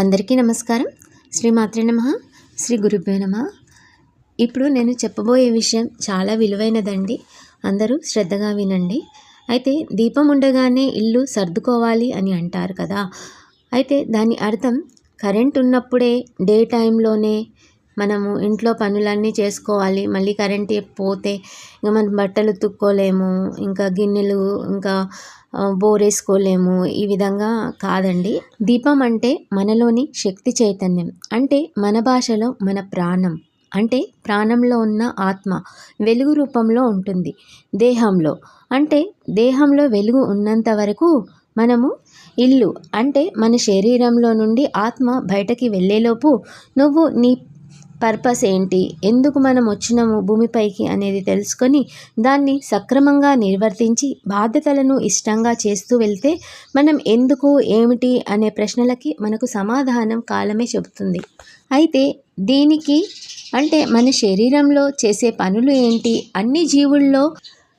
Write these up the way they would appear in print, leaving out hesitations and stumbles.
అందరికీ నమస్కారం. శ్రీమాత్రే నమః. శ్రీ గురుభ్యో నమః. ఇప్పుడు నేను చెప్పబోయే విషయం చాలా విలువైనదండి. అందరూ శ్రద్ధగా వినండి. అయితే దీపం ఉండగానే ఇల్లు సర్దుకోవాలి అని అంటారు కదా. అయితే దాని అర్థం కరెంట్ ఉన్నప్పుడే డే టైంలోనే మనము ఇంట్లో పనులన్నీ చేసుకోవాలి. మళ్ళీ కరెంట్ పోతే ఇంక మనం బట్టలు ఉతుక్కోలేము, ఇంకా గిన్నెలు, ఇంకా బోరేసుకోలేము. ఈ విధంగా కాదండి. దీపం అంటే మనలోని శక్తి చైతన్యం, అంటే మన భాషలో మన ప్రాణం, అంటే ప్రాణంలో ఉన్న ఆత్మ వెలుగు రూపంలో ఉంటుంది దేహంలో. అంటే దేహంలో వెలుగు ఉన్నంత వరకు మనము ఇల్లు, అంటే మన శరీరంలో నుండి ఆత్మ బయటకి వెళ్ళేలోపు నువ్వు నీ పర్పస్ ఏంటి, ఎందుకు మనం వచ్చినాము భూమిపైకి అనేది తెలుసుకొని దాన్ని సక్రమంగా నిర్వర్తించి బాధ్యతలను ఇష్టంగా చేస్తూ వెళ్తే మనం ఎందుకు ఏమిటి అనే ప్రశ్నలకి మనకు సమాధానం కాలమే చెబుతుంది. అయితే దీనికి అంటే మన శరీరంలో చేసే పనులు ఏంటి, అన్ని జీవుల్లో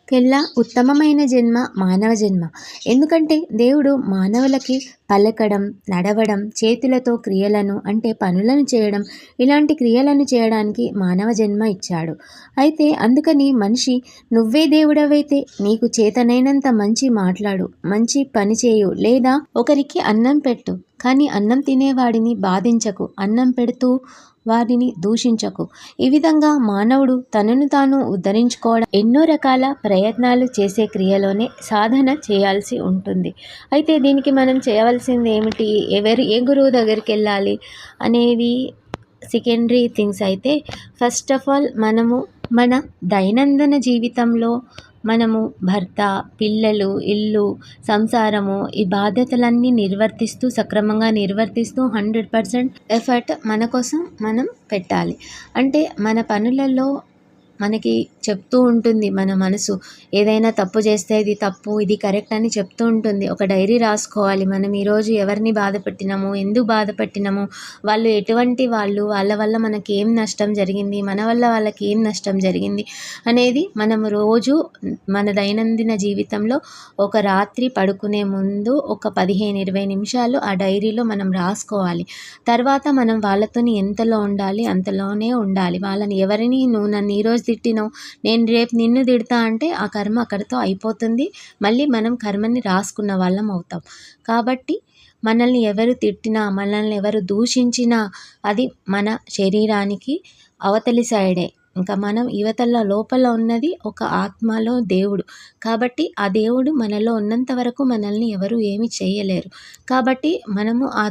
కెల్లా ఉత్తమమైన జన్మ మానవ జన్మ. ఎందుకంటే దేవుడు మానవులకి పలకడం, నడవడం, చేతులతో క్రియలను అంటే పనులను చేయడం, ఇలాంటి క్రియలను చేయడానికి మానవ జన్మ ఇచ్చాడు. అయితే అందుకని మనిషి నువ్వే దేవుడవైతే నీకు చేతనైనంత మంచి మాట్లాడు, మంచి పని చేయు, లేదా ఒకరికి అన్నం పెట్టు, కానీ అన్నం తినేవాడిని బాధించకు, అన్నం పెడుతూ వారిని దూషించకు. ఈ విధంగా మానవుడు తనను తాను ఉద్ధరించుకోవడం ఎన్నో రకాల ప్రయత్నాలు చేసే క్రియలోనే సాధన చేయాల్సి ఉంటుంది. అయితే దీనికి మనం చేయవలసింది ఏమిటి, ఏ గురువు దగ్గరికి వెళ్ళాలి అనేవి సెకండరీ థింగ్స్. అయితే ఫస్ట్ ఆఫ్ ఆల్ మనము మన దైనందిన జీవితంలో మనము భర్త, పిల్లలు, ఇల్లు, సంసారము, ఈ బాధ్యతలన్నీ నిర్వర్తిస్తూ సక్రమంగా నిర్వర్తిస్తూ 100% ఎఫర్ట్ మన కోసం మనం పెట్టాలి. అంటే మన పనులలో మనకి చెప్తూ ఉంటుంది మన మనసు, ఏదైనా తప్పు చేస్తే ఇది తప్పు, ఇది కరెక్ట్ అని చెప్తూ ఉంటుంది. ఒక డైరీ రాసుకోవాలి, మనం ఈరోజు ఎవరిని బాధ పెట్టినాము, ఎందుకు బాధ పెట్టినాము, వాళ్ళు ఎటువంటి వాళ్ళు, వాళ్ళ వల్ల మనకి ఏం నష్టం జరిగింది, మన వల్ల వాళ్ళకి ఏం నష్టం జరిగింది అనేది మనం రోజు మన దైనందిన జీవితంలో ఒక రాత్రి పడుకునే ముందు ఒక 15-20 నిమిషాలు ఆ డైరీలో మనం రాసుకోవాలి. తర్వాత మనం వాళ్ళతోని ఎంతలో ఉండాలి అంతలోనే ఉండాలి. వాళ్ళని ఎవరిని నువ్వు నన్ను ఈరోజు తిట్టినావు, నేను రేపు నిన్ను తిడతా అంటే ఆ కర్మ అక్కడితో అయిపోతుంది. మళ్ళీ మనం కర్మని రాసుకున్న వాళ్ళం అవుతాం. కాబట్టి మనల్ని ఎవరు తిట్టినా, మనల్ని ఎవరు దూషించినా అది మన శరీరానికి అవతలి సైడే. ఇంకా మనం యువతల లోపల ఉన్నది ఒక ఆత్మలో దేవుడు. కాబట్టి ఆ దేవుడు మనలో ఉన్నంత వరకు మనల్ని ఎవరు ఏమి చేయలేరు. కాబట్టి మనము ఆ